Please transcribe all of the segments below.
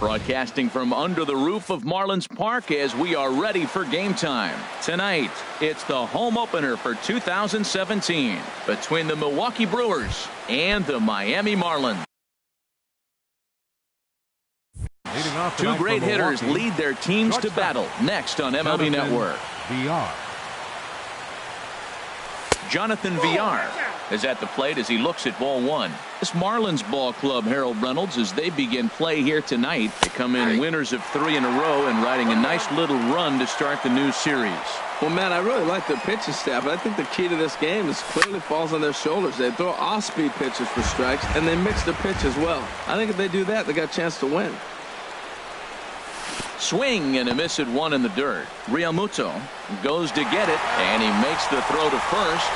Broadcasting from under the roof of Marlins Park as we are ready for game time. Tonight, it's the home opener for 2017 between the Milwaukee Brewers and the Miami Marlins. Two great hitters lead their teams to battle next on MLB Network. Jonathan Villar is at the plate as he looks at ball one. This Marlins ball club, Harold Reynolds, as they begin play here tonight. They come in winners of 3 in a row and riding a nice little run to start the new series. Well, Matt, I really like their pitching staff, but I think the key to this game is clearly falls on their shoulders. They throw off-speed pitches for strikes, and they mix their pitch as well. I think if they do that, they got a chance to win. Swing and a miss at one in the dirt. Realmuto goes to get it, and he makes the throw to first.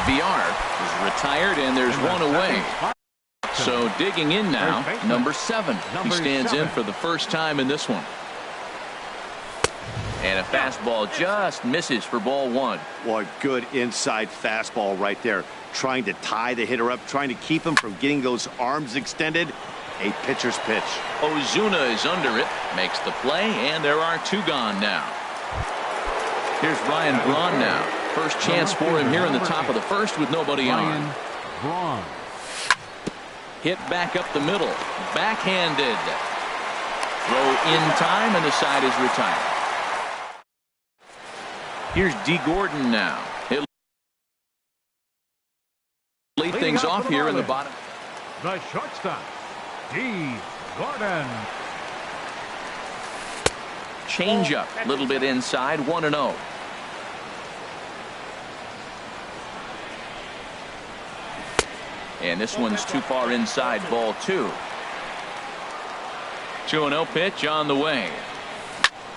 Villar is retired, and there's one away. So digging in now, number 7. He stands in for the first time in this one. And a fastball just misses for ball one. Boy, good inside fastball right there. Trying to tie the hitter up, trying to keep him from getting those arms extended. A pitcher's pitch. Ozuna is under it, makes the play, and there are 2 gone now. Here's Ryan Braun now. First chance for him here in the top of the first with nobody on. Hit back up the middle. Backhanded. Throw in time, and the side is retired. Here's D. Gordon now. He'll lead things off here in the bottom. The shortstop, D. Gordon. Change up, a little bit inside, 1-0. And this one's too far inside, ball 2. 2-0 pitch on the way.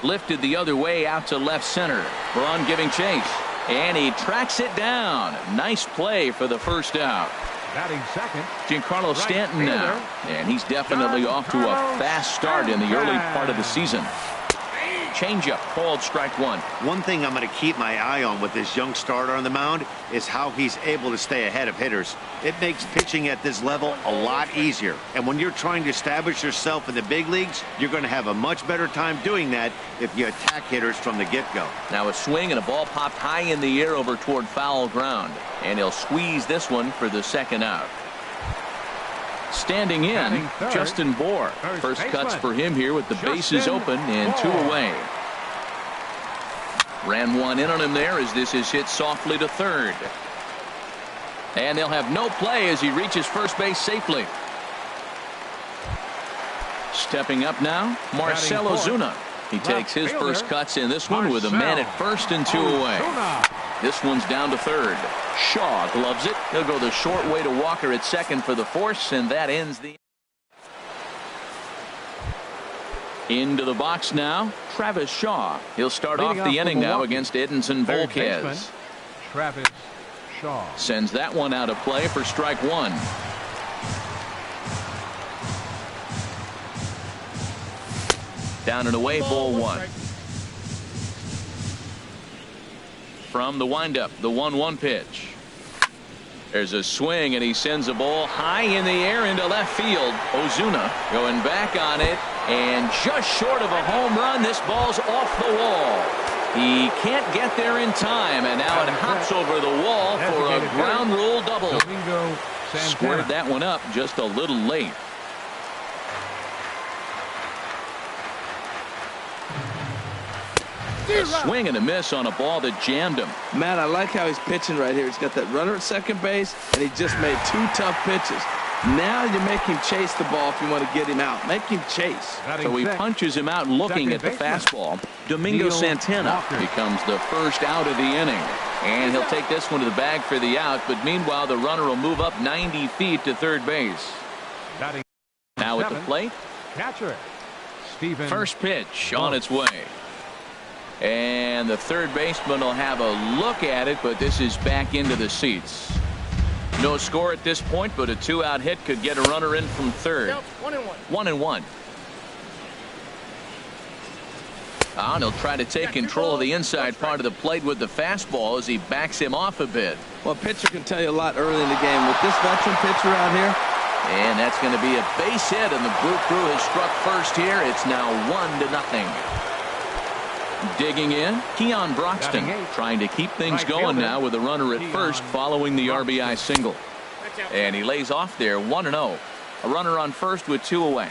Lifted the other way out to left center. Braun giving chase. And he tracks it down. Nice play for the first out. Batting second, Giancarlo Stanton now. And he's definitely off to a fast start in the early part of the season. Changeup called strike 1. One thing I'm going to keep my eye on with this young starter on the mound is how he's able to stay ahead of hitters. It makes pitching at this level a lot easier. And when you're trying to establish yourself in the big leagues, you're going to have a much better time doing that if you attack hitters from the get-go. Now a swing and a ball popped high in the air over toward foul ground. And he'll squeeze this one for the second out. Standing in, Justin Bour. First cuts for him here with the bases open and 2 away. Ran one in on him there as this is hit softly to third. And they'll have no play as he reaches first base safely. Stepping up now, Marcell Ozuna. He takes his first cuts in this one with a man at first and 2 away. This one's down to third. Shaw gloves it. He'll go the short way to Walker at second for the force, and that ends the Into the box now, Travis Shaw. He'll start off the inning now against Edinson Volquez. Travis Shaw sends that one out of play for strike one. Down and away, ball one. From the windup, the 1-1 pitch. There's a swing, and he sends a ball high in the air into left field. Ozuna going back on it, and just short of a home run. This ball's off the wall. He can't get there in time, and now it hops over the wall for a ground rule double. Squared that one up just a little late. A swing and a miss on a ball that jammed him. Matt, I like how he's pitching right here. He's got that runner at second base, and he just made 2 tough pitches. Now you make him chase the ball if you want to get him out. Make him chase. So he punches him out looking at the fastball. Domingo Santana becomes the first out of the inning. And he'll take this one to the bag for the out, but meanwhile the runner will move up 90 feet to third base. Now at the plate, catcher Stephen. First pitch on its way. And the third baseman will have a look at it, but this is back into the seats. No score at this point, but a 2-out hit could get a runner in from third. 1-1. And he'll try to take control of the inside part of the plate with the fastball as he backs him off a bit. Well, a pitcher can tell you a lot early in the game. With this veteran pitcher out here. And that's going to be a base hit, and the Blue Crew has struck first here. It's now 1-0. Digging in, Keon Broxton trying to keep things going now with a runner at first following the RBI single. And he lays off there 1-0. A runner on first with 2 away.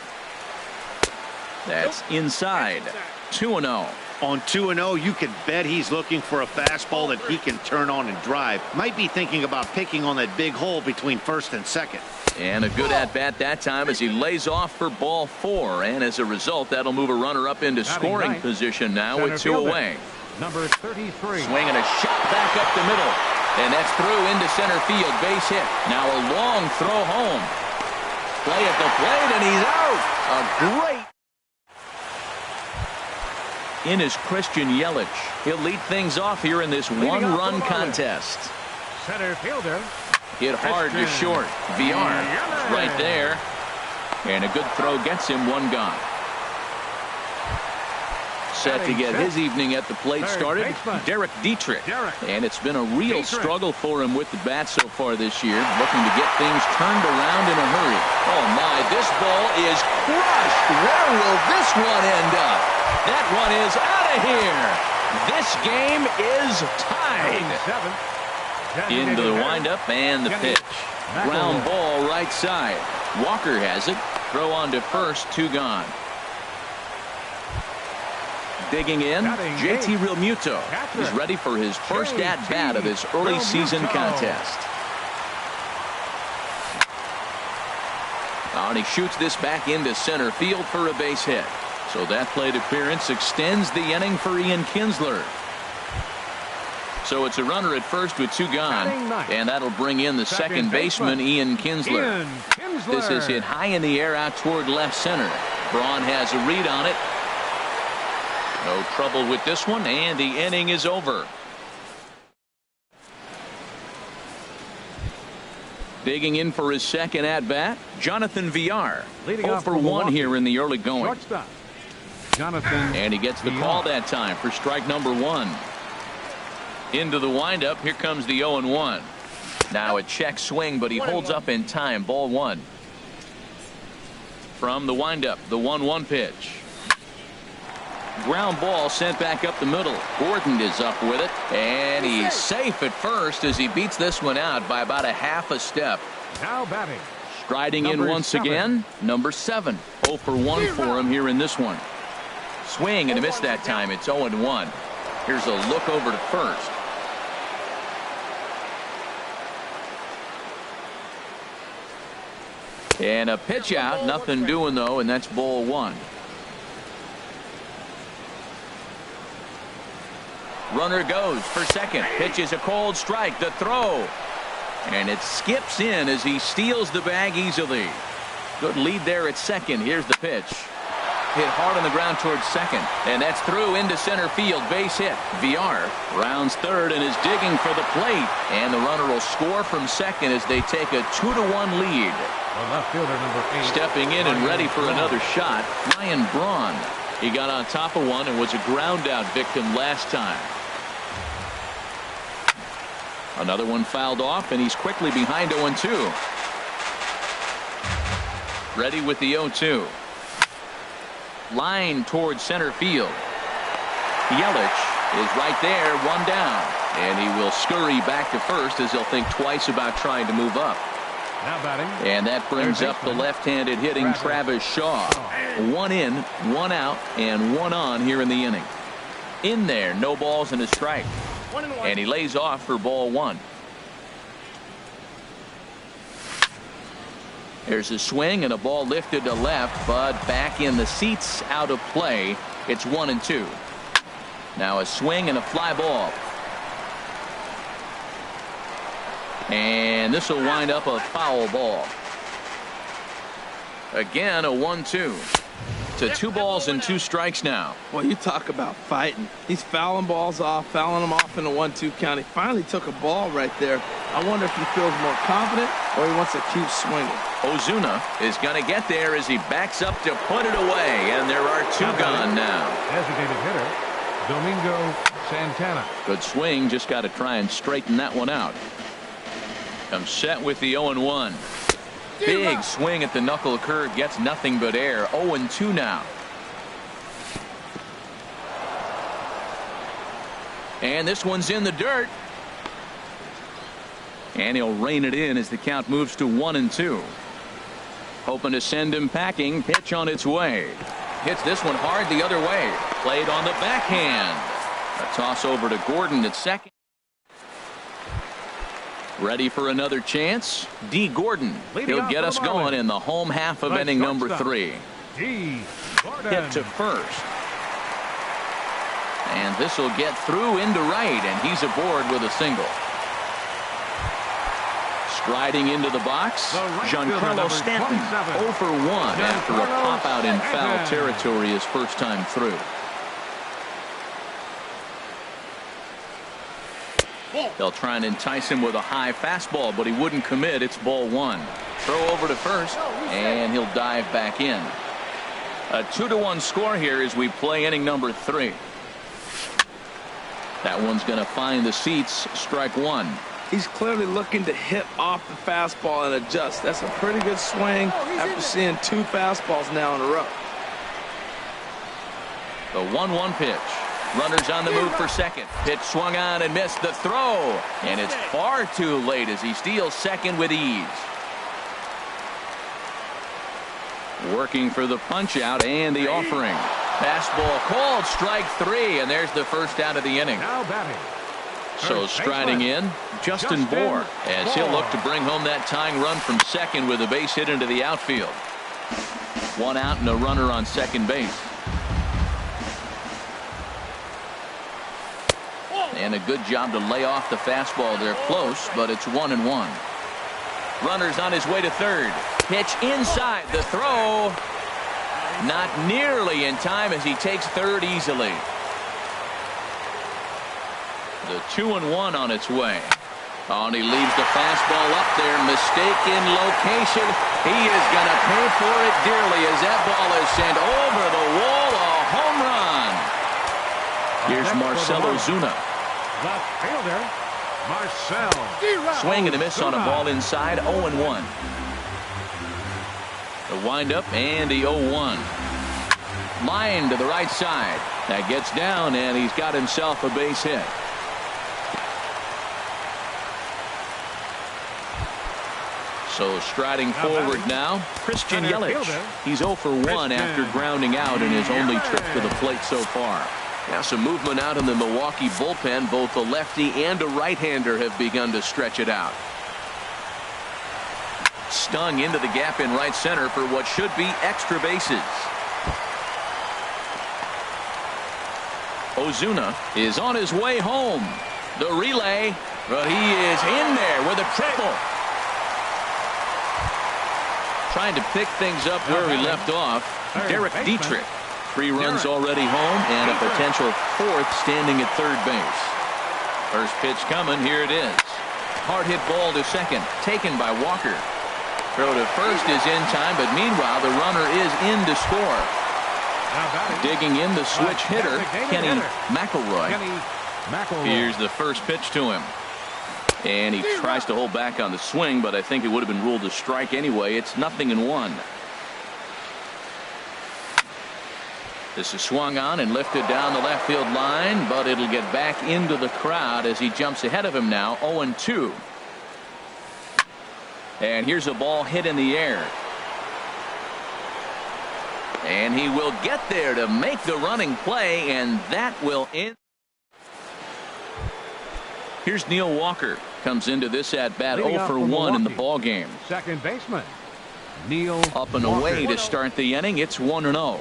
That's inside. 2-0. On 2-0, you can bet he's looking for a fastball that he can turn on and drive. Might be thinking about picking on that big hole between first and second. And a good at-bat that time as he lays off for ball 4. And as a result, that'll move a runner up into scoring position now with 2 away. Number 33. Swinging a shot back up the middle. And that's through into center field. Base hit. Now a long throw home. Play at the plate, and he's out. A great. In is Christian Yelich. He'll lead things off here in this one-run contest. Center fielder. Hit hard to short. VR right there. And a good throw gets him 1 gone. Set to get his evening at the plate started, Derek Dietrich. And it's been a real struggle for him with the bat so far this year, looking to get things turned around in a hurry. Oh my, this ball is crushed. Where will this one end up? That one is out of here. This game is tied. Into the windup and the pitch. Ground ball right side. Walker has it. Throw on to first, 2 gone. Digging in, JT Realmuto is ready for his first at-bat of this early season contest. And he shoots this back into center field for a base hit. So that plate appearance extends the inning for Ian Kinsler. So it's a runner at first with 2 gone, and that'll bring in the second baseman, Ian Kinsler. This is hit high in the air out toward left center. Braun has a read on it. No trouble with this one, and the inning is over. Digging in for his second at-bat, Jonathan VR. 0 for 1 here in the early going. And he gets the call that time for strike number 1. Into the windup. Here comes the 0-1. Now a check swing, but he holds up in time. Ball 1. From the windup, the 1-1 pitch. Ground ball sent back up the middle. Gordon is up with it, and he's safe at first as he beats this one out by about a half a step. Now batting. Striding in once again, number 7. 0 for 1 for him here in this one. Swing and a miss that time. It's 0-1. Here's a look over to first. And a pitch out. Nothing doing though, and that's ball 1. Runner goes for second. Pitch is a cold strike. The throw. And it skips in as he steals the bag easily. Good lead there at second. Here's the pitch. hit hard on the ground towards second, and that's through into center field. Base hit. VR rounds third and is digging for the plate, and the runner will score from second as they take a 2-1 lead. The left fielder, number 8. Stepping in and ready for another shot, Ryan Braun. He got on top of one and was a ground out victim last time. Another one fouled off, and he's quickly behind 0-2. Ready with the 0-2. Line towards center field. Yelich is right there, one down. And he will scurry back to first as he'll think twice about trying to move up. Now batting. And that brings up the left-handed hitting Travis Shaw. One in, one out, and one on here in the inning. In there, no balls and a strike. And he lays off for ball one. There's a swing and a ball lifted to left, but back in the seats, out of play. It's 1-2. Now a swing and a fly ball. And this will wind up a foul ball. Again, a 1-2. To 2 balls and 2 strikes now. Well, you talk about fighting. He's fouling balls off, fouling them off in the 1-2 count. He finally took a ball right there. I wonder if he feels more confident or he wants to keep swinging. Ozuna is going to get there as he backs up to put it away, and there are 2 gone now. Designated hitter, Domingo Santana. Good swing, just got to try and straighten that one out. Comes set with the 0-1. Big swing at the knuckle curve, gets nothing but air. 0-2 now. And this one's in the dirt. And he'll rein it in as the count moves to 1-2. Hoping to send him packing. Pitch on its way. Hits this one hard the other way. Played on the backhand. A toss over to Gordon at second. Ready for another chance. D. Gordon. He'll get us going in the home half of inning number 3. D. Gordon. Hit to first. And this will get through into right, and he's aboard with a single. Striding into the box, Giancarlo Stanton 0 for 1 after a pop out in foul territory his first time through. They'll try and entice him with a high fastball, but he wouldn't commit. It's ball 1. Throw over to first, and he'll dive back in. A 2-1 score here as we play inning number 3. That one's going to find the seats. Strike 1. He's clearly looking to hit off the fastball and adjust. That's a pretty good swing after seeing 2 fastballs now in a row. The 1-1 pitch. Runners on the move for second. Pitch swung on and missed the throw. And it's far too late as he steals second with ease. Working for the punch out and the offering. Fastball called, strike 3, and there's the first out of the inning. Now batting. So striding in, Justin Bour, as he'll look to bring home that tying run from second with a base hit into the outfield. 1 out and a runner on second base. And a good job to lay off the fastball. They're close, but it's 1-1. Runners on his way to third. Pitch inside. The throw not nearly in time as he takes third easily. The 2-1 on its way. Oh, and he leaves the fastball up there. Mistaken location. He is going to pay for it dearly as that ball is sent over the wall. A home run. Here's Marcell Ozuna. Left fielder, Marcell. Swing and a miss on a ball inside. 0-1. The windup and the 0-1. Line to the right side. That gets down, and he's got himself a base hit. So striding forward now, Christian Yelich. He's 0 for 1 after grounding out in his only trip to the plate so far. Now some movement out in the Milwaukee bullpen. Both a lefty and a right-hander have begun to stretch it out. Stung into the gap in right center for what should be extra bases. Ozuna is on his way home. The relay, but he is in there with a triple. Trying to pick things up where he left off. Derek Dietrich 3 runs already home and a potential 4th standing at third base. First pitch coming. Here it is. Hard hit ball to second. Taken by Walker. Throw to first is in time, but meanwhile the runner is in to score. Digging in the switch hitter, Kenny McElroy. Here's the first pitch to him. And he tries to hold back on the swing, but I think it would have been ruled a strike anyway. It's 0-1. This is swung on and lifted down the left field line, but it'll get back into the crowd as he jumps ahead of him now. 0-2. And here's a ball hit in the air. And he will get there to make the running play, and that will end. Here's Neil Walker. Comes into this at bat 0 for 1 in the ball game. Second baseman Neil up and Walker. away to start the inning. It's 1-0.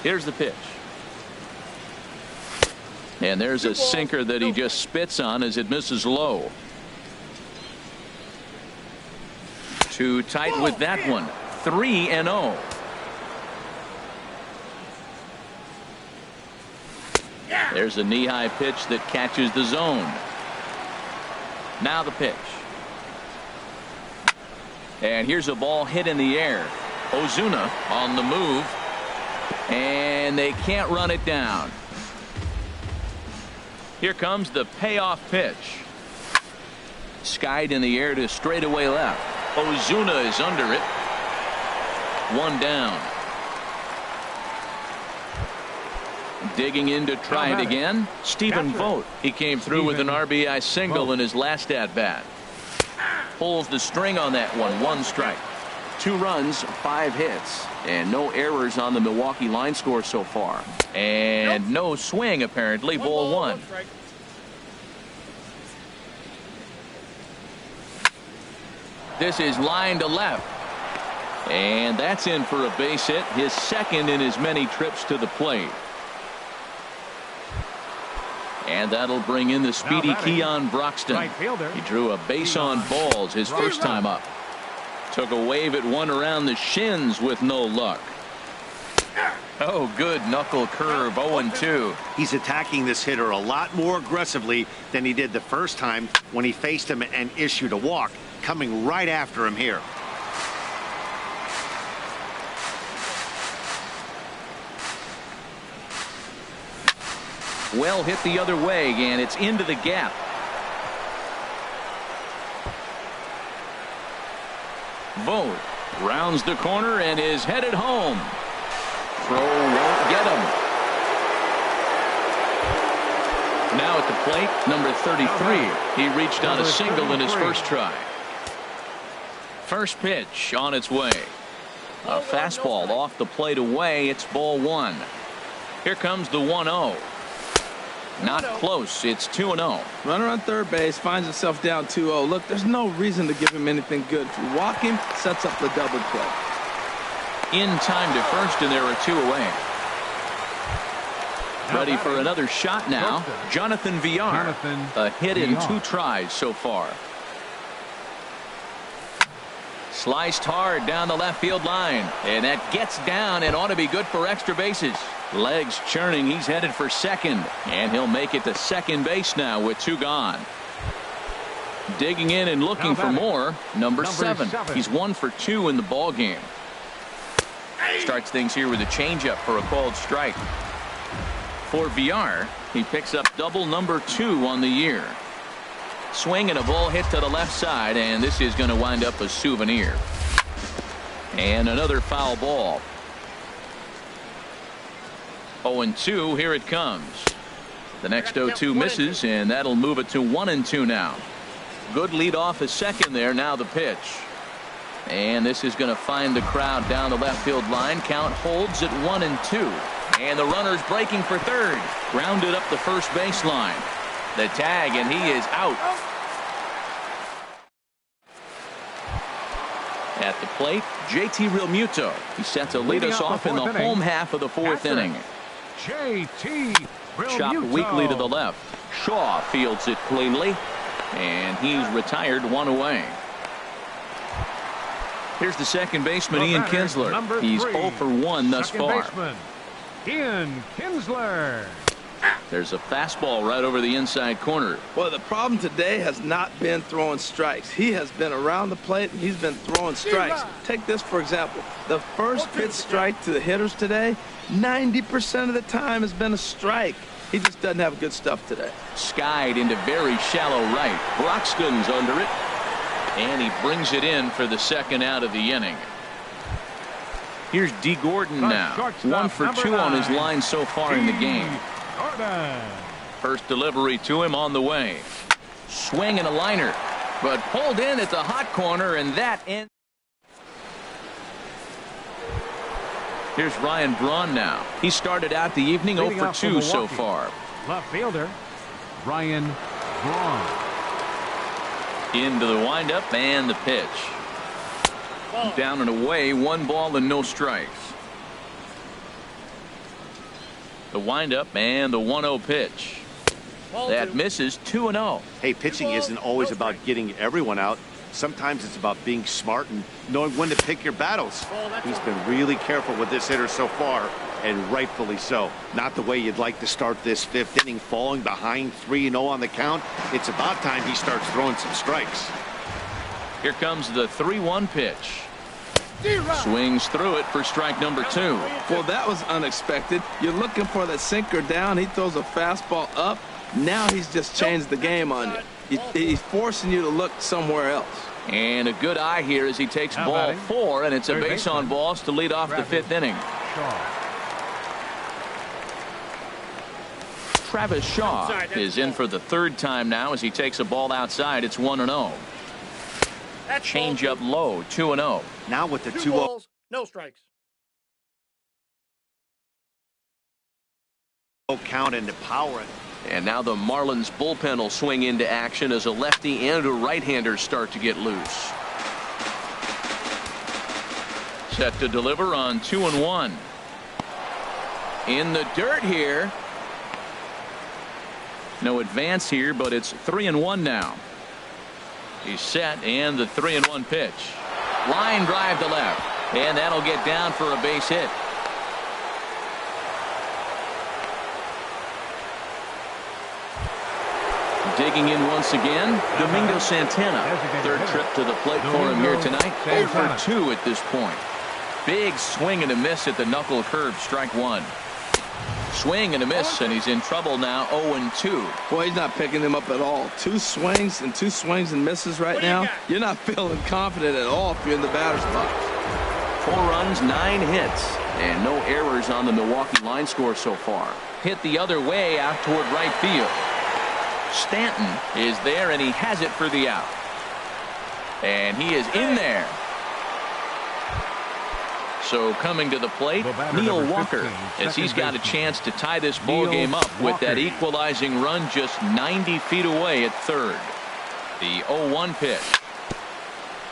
Here's the pitch. And there's a sinker that he just spits on as it misses low. Too tight with that one. 3-0. There's a knee-high pitch that catches the zone. Now the pitch. And here's a ball hit in the air. Ozuna on the move. And they can't run it down. Here comes the payoff pitch. Skied in the air to straightaway left. Ozuna is under it. 1 down. Digging in to try it again. Stephen Vogt. He came through with an RBI single in his last at bat. Pulls the string on that one. 1 strike. 2 runs, 5 hits, and no errors on the Milwaukee line score so far. And no swing apparently. Ball 1. This is line to left. And that's in for a base hit. His second in as many trips to the plate. And that'll bring in the speedy Keon Broxton. He drew a base on balls his first time up. Took a wave at one around the shins with no luck. Oh, good knuckle curve. 0-2. He's attacking this hitter a lot more aggressively than he did the first time when he faced him and issued a walk. Coming right after him here. Well hit the other way, and it's into the gap. Vogt rounds the corner and is headed home. Throw won't get him. Now at the plate, number 33. He reached on a single in his first try. First pitch on its way. A fastball off the plate away. It's ball 1. Here comes the 1-0. Not close. It's 2-0. Runner on third base finds himself down 2-0. Look, there's no reason to give him anything good. If you walk him, sets up the double play. In time to first, and there are 2 away. Ready for another shot now. Jonathan Villar. A hit in 2 tries so far. Sliced hard down the left field line, and that gets down and ought to be good for extra bases. Legs churning. He's headed for second, and he'll make it to second base now with 2 gone. Digging in and looking for more. Number 7. He's 1 for 2 in the ball game. Starts things here with a changeup for a called strike. For Villar, he picks up double number 2 on the year. Swing and a ball hit to the left side, and this is going to wind up a souvenir. And another foul ball. 0-2. Here it comes. The next 0-2 misses, and that'll move it to 1-2 now. Good lead off a second there. Now the pitch. And this is going to find the crowd down the left field line. Count holds at 1-2. And the runner's breaking for third. Grounded up the first baseline. The tag, and he is out. At the plate, JT Realmuto. He set to lead us off in the home half of the 4th inning. JT Realmuto. Chopped weakly to the left. Shaw fields it cleanly, and he's retired 1 away. Here's the second baseman, The Ian batter, Kinsler. number He's 3, 0 for 1 thus second far. baseman, Ian Kinsler. There's a fastball right over the inside corner. Well, the problem today has not been throwing strikes. He has been around the plate, and he's been throwing strikes. Take this, for example. The first pitch strike to the hitters today, 90% of the time has been a strike. He just doesn't have good stuff today. Skied into very shallow right. Broxton's under it. And he brings it in for the second out of the inning. Here's D. Gordon now. 1 for 2 on his line so far in the game. Gordon. First delivery to him on the way. Swing and a liner. But pulled in at the hot corner, and that ends. Here's Ryan Braun now. He started out the evening 0 for 2 so far. Left fielder, Ryan Braun. Into the windup and the pitch. Down and away, 1 ball and no strikes. The windup and the 1-0 pitch. That misses 2-0. Hey, pitching isn't always about getting everyone out. Sometimes it's about being smart and knowing when to pick your battles. He's been really careful with this hitter so far, and rightfully so. Not the way you'd like to start this 5th inning, falling behind 3-0 on the count. It's about time he starts throwing some strikes. Here comes the 3-1 pitch. Swings through it for strike number 2. Well, that was unexpected. You're looking for the sinker down. He throws a fastball up. Now he's just changed the game on you. He's forcing you to look somewhere else. And a good eye here as he takes ball 4, and it's a base on balls to lead off the 5th inning. Travis Shaw is in for the 3rd time now as he takes a ball outside. It's 1-0. Change up low, 2-0. Now with the 2 balls, no strikes. count and to power it. And now the Marlins bullpen will swing into action as a lefty and a right-hander start to get loose. Set to deliver on 2-1. In the dirt here. No advance here, but it's 3-1 now. He's set, and the 3-1 pitch. Line drive to left, and that'll get down for a base hit. Digging in once again, Domingo Santana. 3rd trip to the plate for him here tonight. 0 for 2 at this point. Big swing and a miss at the knuckle curve, strike 1. Swing and a miss, and he's in trouble now, 0-2. Boy, he's not picking him up at all. 2 swings and misses right now. You're not feeling confident at all if you're in the batter's box. 4 runs, 9 hits, and no errors on the Milwaukee line score so far. Hit the other way out toward right field. Stanton is there, and he has it for the out. And he is in there. So coming to the plate, Neil Walker, as he's got a chance to tie this ball game up with that equalizing run just 90 feet away at 3rd. The 0-1 pitch.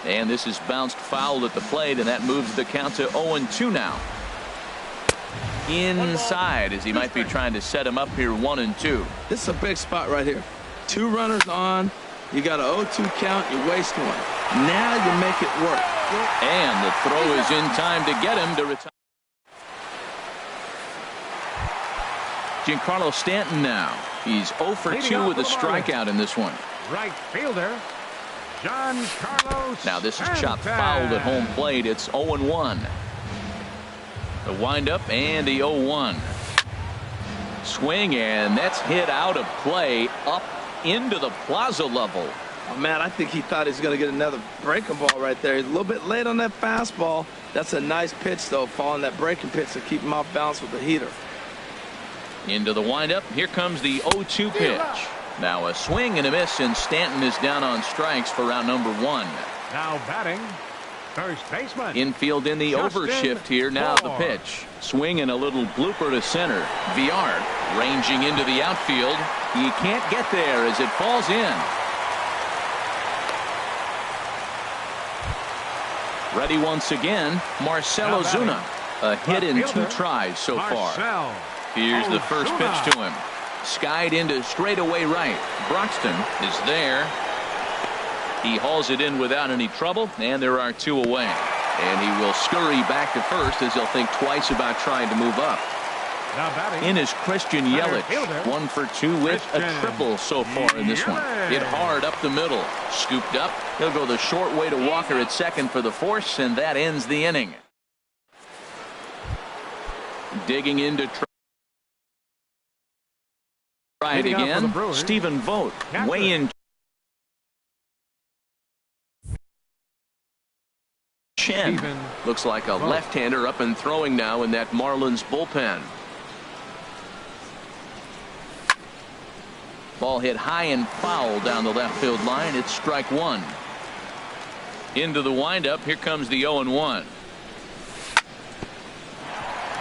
And this is bounced foul at the plate, and that moves the count to 0-2 now. Inside, as he might be trying to set him up here, 1-2. This is a big spot right here. 2 runners on. You got an 0-2 count. You waste one. Now you make it work. And the throw is in time to get him to retire. Giancarlo Stanton now. He's 0 for 2 with a strikeout in this one. Right fielder, Giancarlo. Now this is chopped fouled at home plate. It's 0-1. The windup and the 0-1. Swing, and that's hit out of play up into the plaza level. Oh, man, I think he thought he was going to get another breaking ball right there. He's a little bit late on that fastball. That's a nice pitch, though, following that breaking pitch to keep him off balance with the heater. Into the windup. Here comes the 0-2 pitch. Now a swing and a miss, and Stanton is down on strikes for round number 1. Now batting, first baseman. Infield in the overshift here. Now the pitch. Swing and a little blooper to center. Villar ranging into the outfield. He can't get there as it falls in. Ready once again, Marcell Ozuna. A hit in 2 tries so far. Here's the first pitch to him. Skied into straightaway right. Broxton is there. He hauls it in without any trouble, and there are 2 away. And he will scurry back to first as he'll think twice about trying to move up. Now batting. In is Christian Center Yelich, fielder. 1 for 2 with a Christian triple so far in this one. Yelich. Hit hard up the middle, scooped up. He'll go the short way to Walker at second for the force, and that ends the inning. Digging into try it Leading off for the again. Brewers, Stephen Vogt catcher. way in. Chen Stephen looks like a Vogt. left-hander up and throwing now in that Marlins bullpen. Ball hit high and foul down the left field line. It's strike one. Into the windup. Here comes the 0-1.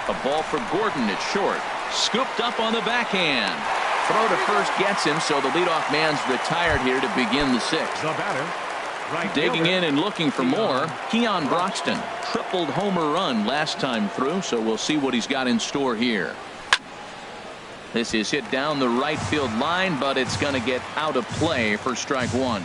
A ball for Gordon at short. Scooped up on the backhand. Throw to first gets him, so the leadoff man's retired here to begin the sixth. The batter. Right Digging fielder. in and looking for more, Keon Broxton. Tripled homer run last time through, so we'll see what he's got in store here. This is hit down the right field line, but it's going to get out of play for strike one.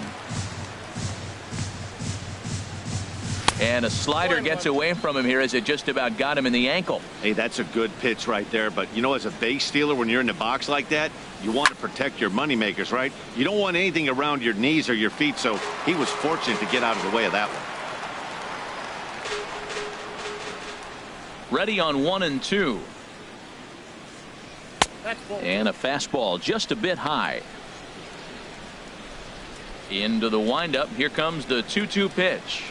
And a slider gets away from him here as it just about got him in the ankle. Hey, that's a good pitch right there. But, you know, as a base stealer, when you're in the box like that, you want to protect your moneymakers, right? You don't want anything around your knees or your feet, so he was fortunate to get out of the way of that one. Ready on 1 and 2. And a fastball just a bit high. Into the windup. Here comes the 2-2 pitch.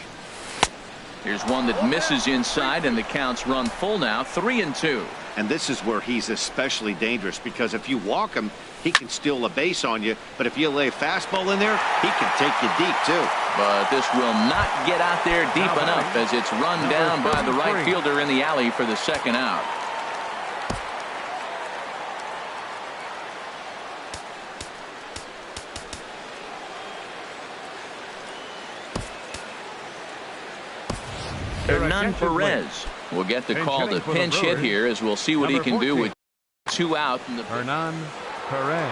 Here's one that misses inside, and the count's run full now, 3 and 2. And this is where he's especially dangerous, because if you walk him, he can steal a base on you. But if you lay a fastball in there, he can take you deep, too. But this will not get out there deep enough as it's run down by the right fielder in the alley for the second out. Hernan Perez will get the call to pinch hit here, as we'll see what he can do with 2 out in the Hernan Perez.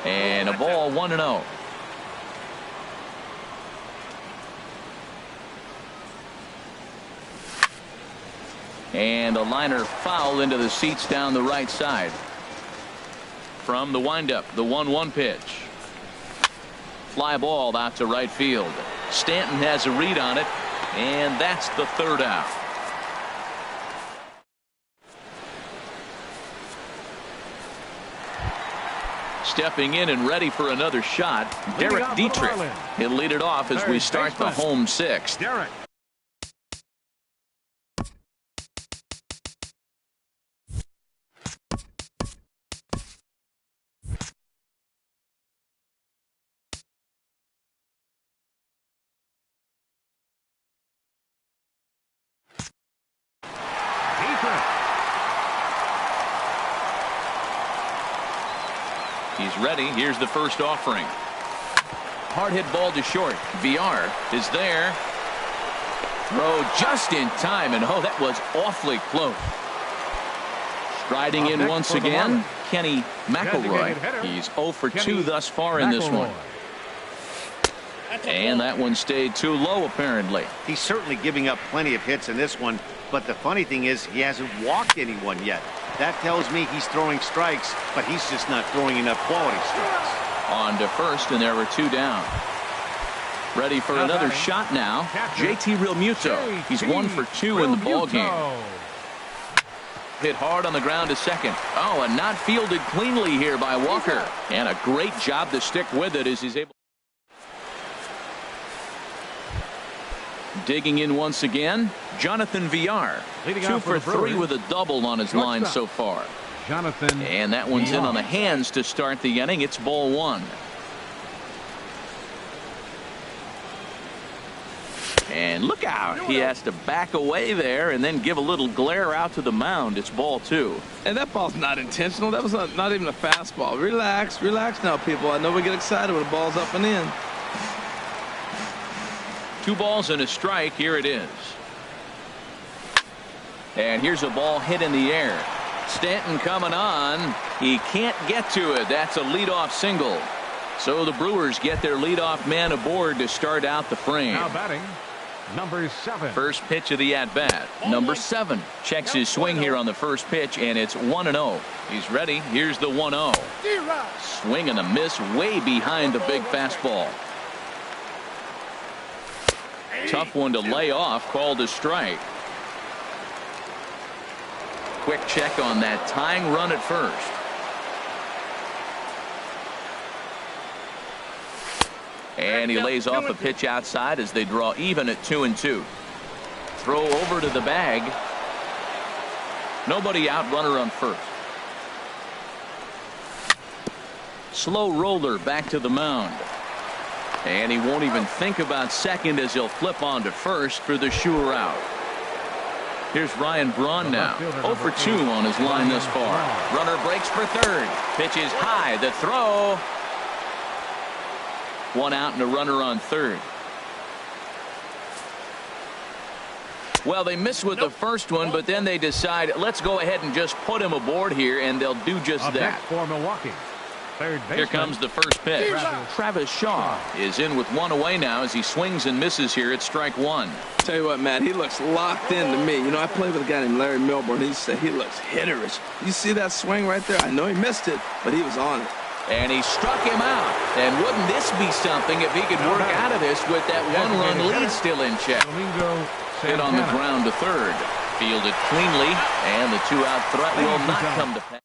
and a ball 1-0. And a liner foul into the seats down the right side. From the windup, the 1-1 pitch. Fly ball out to right field. Stanton has a read on it, and that's the third out. Stepping in and ready for another shot, Derek Dietrich. He'll lead it off as we start the home sixth. Derek. He's ready. Here's the first offering. Hard hit ball to short. VR is there. Throw just in time, and oh, that was awfully close. Striding in once again, Kenny McElroy. He's 0 for 2 thus far in this one. And that one stayed too low, apparently. He's certainly giving up plenty of hits in this one, but the funny thing is he hasn't walked anyone yet. That tells me he's throwing strikes, but he's just not throwing enough quality strikes. On to first, and there were 2 down. Ready for another shot now. JT Realmuto. He's 1 for 2 in the ball game. Hit hard on the ground to second. Oh, and not fielded cleanly here by Walker. And a great job to stick with it as he's able. Digging in once again, Jonathan VR. 2 for 3 with a double on his line so far. Jonathan. And that one's in on the hands to start the inning. It's ball 1. And look out. He has to back away there and then give a little glare out to the mound. It's ball 2. And that ball's not intentional. That was not even a fastball. Relax now, people. I know we get excited when the ball's up and in. 2 balls and a strike. Here it is. And here's a ball hit in the air. Stanton coming on. He can't get to it. That's a leadoff single. So the Brewers get their leadoff man aboard to start out the frame. Now batting, number 7. First pitch of the at-bat. Number 7 checks his swing here on the first pitch, and it's 1-0. He's ready. Here's the 1-0. Swing and a miss way behind the big fastball. Tough one to lay off, called a strike. Quick check on that tying run at first. And he lays off a pitch outside as they draw even at 2-2. Throw over to the bag. Nobody out, runner on first. Slow roller back to the mound. And he won't even think about second as he'll flip on to first for the sure out. Here's Ryan Braun now. 0 for 2 on his line thus far. Runner breaks for third. Pitch is high. The throw. One out and a runner on third. Well, they miss with the first one, but then they decide, let's go ahead and just put him aboard here, and they'll do just that. For Milwaukee. Third baseman. Here comes the first pitch. Travis Shaw is in with one away now as he swings and misses here at strike one. Tell you what, Matt, he looks locked in to me. You know, I played with a guy named Larry Milburn. He said he looks hitterish. You see that swing right there? I know he missed it, but he was on it. And he struck him out. And wouldn't this be something if he could work out of this with that one-run lead still in check? Hit on the ground to third. Fielded cleanly, and the two-out threat will not come to pass.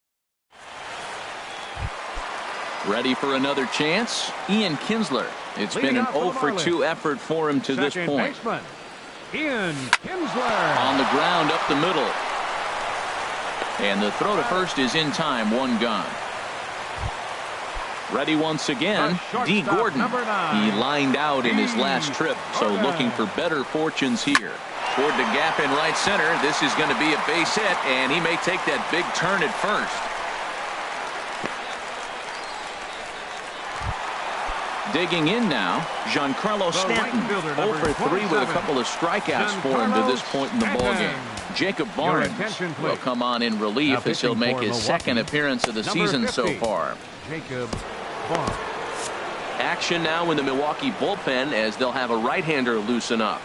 Ready for another chance? Ian Kinsler. It's been an 0 for 2 effort for him to this point. Ian Kinsler. On the ground up the middle. And the throw to first is in time. One gone. Ready once again, D. Gordon. He lined out in his last trip, so looking for better fortunes here. Toward the gap in right center. This is going to be a base hit, and he may take that big turn at first. Digging in now, Giancarlo Stanton. 0 for 3 with a couple of strikeouts for him to this point in the ballgame. Jacob Barnes will come on in relief as he'll make his second appearance of the season so far. Jacob Barnes. Action now in the Milwaukee bullpen as they'll have a right-hander loosen up.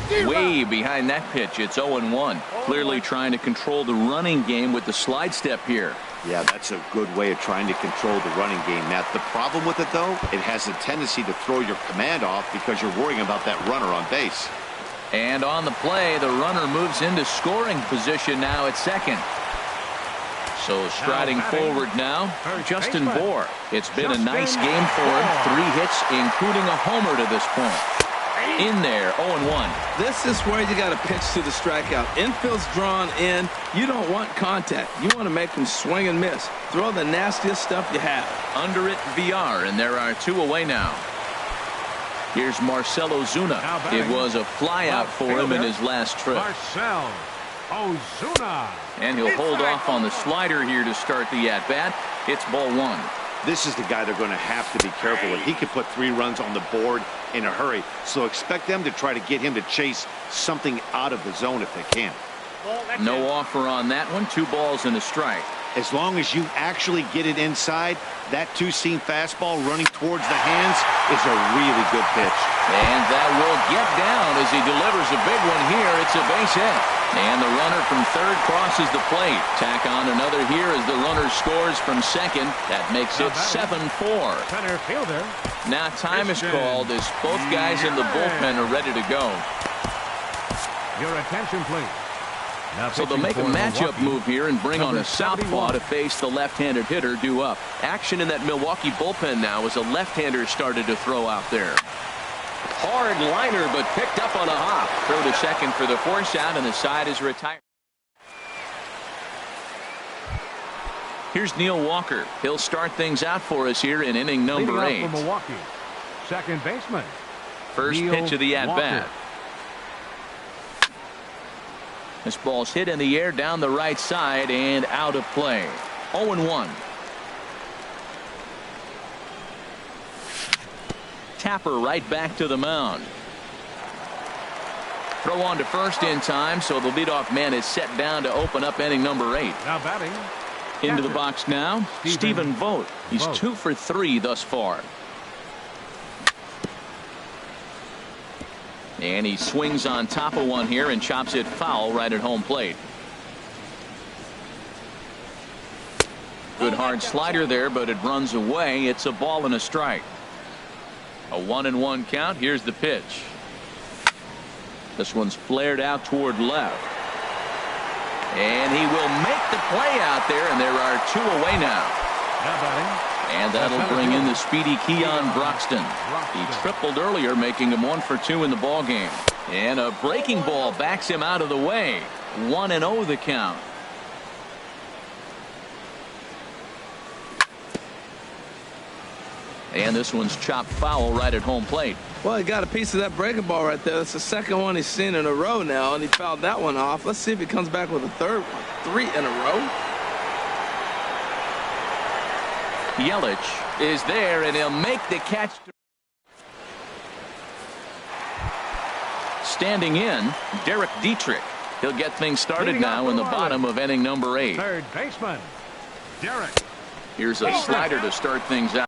Way behind that pitch. It's 0-1. Clearly trying to control the running game with the slide step here. Yeah, that's a good way of trying to control the running game, Matt. The problem with it, though, it has a tendency to throw your command off because you're worrying about that runner on base. And on the play, the runner moves into scoring position now at second. So striding forward now, Justin Bour. It's been a nice game for him. 3 hits, including a homer to this point. In there, 0-1. This is where you got to pitch to the strikeout. Infield's drawn in. You don't want contact. You want to make them swing and miss. Throw the nastiest stuff you have. Under it, VR, and there are 2 away now. Here's Marcell Ozuna. It was a flyout for him in his last trip. Marcell Ozuna. And he'll hold off on the slider here to start the at-bat. It's ball 1. This is the guy they're going to have to be careful with. He could put 3 runs on the board in a hurry. So expect them to try to get him to chase something out of the zone if they can. No offer on that one. 2 balls and a strike. As long as you actually get it inside, that 2-seam fastball running towards the hands is a really good pitch. And that will get down as he delivers a big one here. It's a base hit. And the runner from third crosses the plate. Tack on another here as the runner scores from second. That makes it 7-4. Center fielder. Now time is called as both guys in the bullpen are ready to go. Your attention, please. So they'll make a matchup move here and bring on a southpaw to face the left-handed hitter due up. Action in that Milwaukee bullpen now as a left-hander started to throw out there. Hard liner, but picked up on a hop. Throw to second for the force out, and the side is retired. Here's Neil Walker. He'll start things out for us here in inning number 8. For Milwaukee, second baseman. First pitch of the at-bat. This ball's hit in the air down the right side and out of play. 0-1. Tapper right back to the mound. Throw on to first in time, so the leadoff man is set down to open up inning number 8. Now batting, Into the box now, Stephen Vogt. He's 2 for 3 thus far. And he swings on top of one here and chops it foul right at home plate. Good hard slider there, but it runs away. It's a ball and a strike. A 1-1 count. Here's the pitch. This one's flared out toward left. And he will make the play out there, and there are 2 away now. And that'll bring in the speedy Keon Broxton. He tripled earlier, making him 1 for 2 in the ball game. And a breaking ball backs him out of the way. 1-0 the count. And this one's chopped foul right at home plate. Well, he got a piece of that breaking ball right there. That's the second one he's seen in a row now, and he fouled that one off. Let's see if he comes back with a third one. 3 in a row. Yelich is there, and he'll make the catch. Standing in, Derek Dietrich. He'll get things started now in the bottom of inning number 8. Third baseman, Derek. Here's a slider to start things out.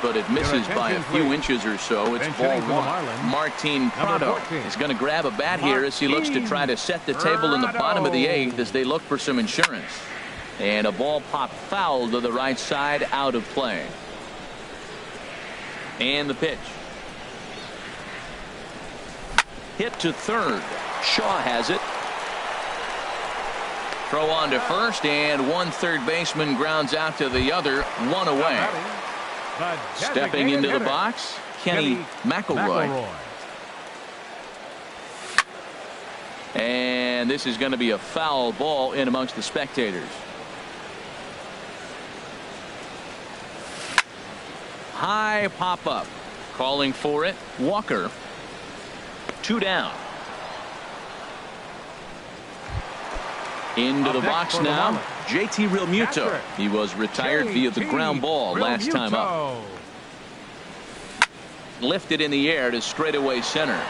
But it misses by a few inches or so. It's ball 1. Martin Prado is going to grab a bat here as he looks to try to set the table in the bottom of the 8th as they look for some insurance. And a ball popped foul to the right side, out of play. And the pitch. Hit to third. Shaw has it. Throw on to first, and one third baseman grounds out to the other. 1 away. Stepping into the box, Kenny McElroy. And this is going to be a foul ball in amongst the spectators. High pop up. Calling for it, Walker. 2 down. Into the box now, JT Realmuto. He was retired via the ground ball last time up. Lifted in the air to straightaway center.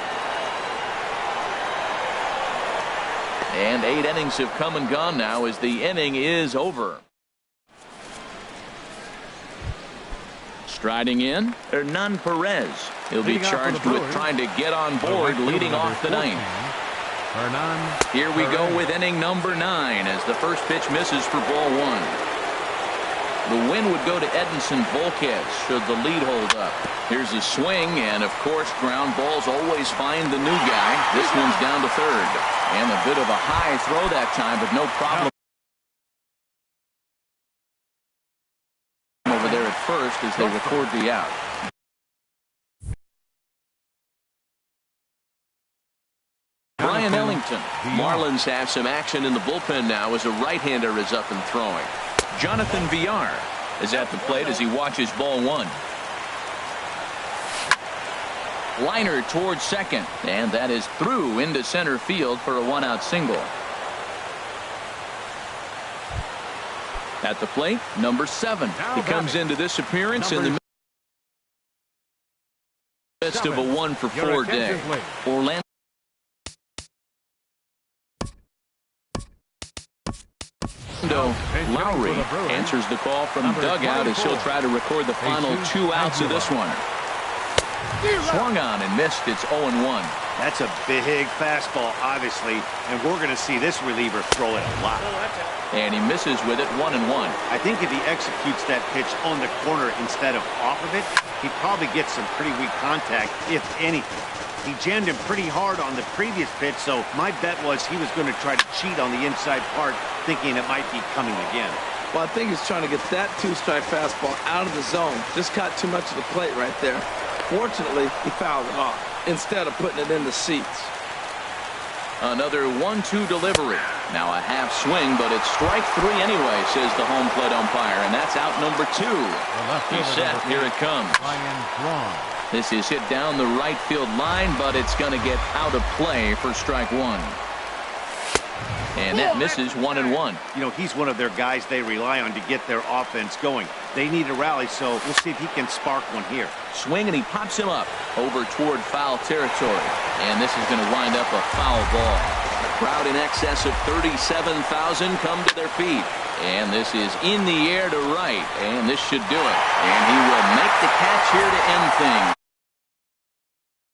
And 8 innings have come and gone now as the inning is over. Striding in, Hernan Perez. He'll be charged with trying to get on board leading off the 9th. Here we go with inning number 9 as the first pitch misses for ball 1. The win would go to Edinson Volquez should the lead hold up. Here's a swing, and of course ground balls always find the new guy. This one's down to third. And a bit of a high throw that time, but no problem over there at first as they record the out. Brian Ellington. Marlins have some action in the bullpen now as a right-hander is up and throwing. Jonathan Villar is at the plate as he watches ball 1. Liner towards second, and that is through into center field for a 1-out single. At the plate, number 7. He comes into this appearance in the midst of a 1-for-4 day. Orlando Lowry answers the call from dugout as he'll try to record the final 2 outs of this one. Swung on and missed. It's 0-1. That's a big fastball, obviously, and we're going to see this reliever throw it a lot. And he misses with it. 1-1. I think if he executes that pitch on the corner instead of off of it, he probably gets some pretty weak contact, if anything. He jammed him pretty hard on the previous pitch, so my bet was he was going to try to cheat on the inside part, thinking it might be coming again. Well, I think he's trying to get that 2-strike fastball out of the zone. Just caught too much of the plate right there. Fortunately, he fouled it off instead of putting it in the seats. Another 1-2 delivery. Now a half swing, but it's strike 3 anyway, says the home plate umpire, and that's out number 2. He's set. Here it comes. This is hit down the right field line, but it's going to get out of play for strike 1. And that misses. 1-1. You know, he's one of their guys they rely on to get their offense going. They need a rally, so we'll see if he can spark one here. Swing, and he pops him up over toward foul territory. And this is going to wind up a foul ball. crowd in excess of 37,000 come to their feet. And this is in the air to right, and this should do it. And he will make the catch here to end things.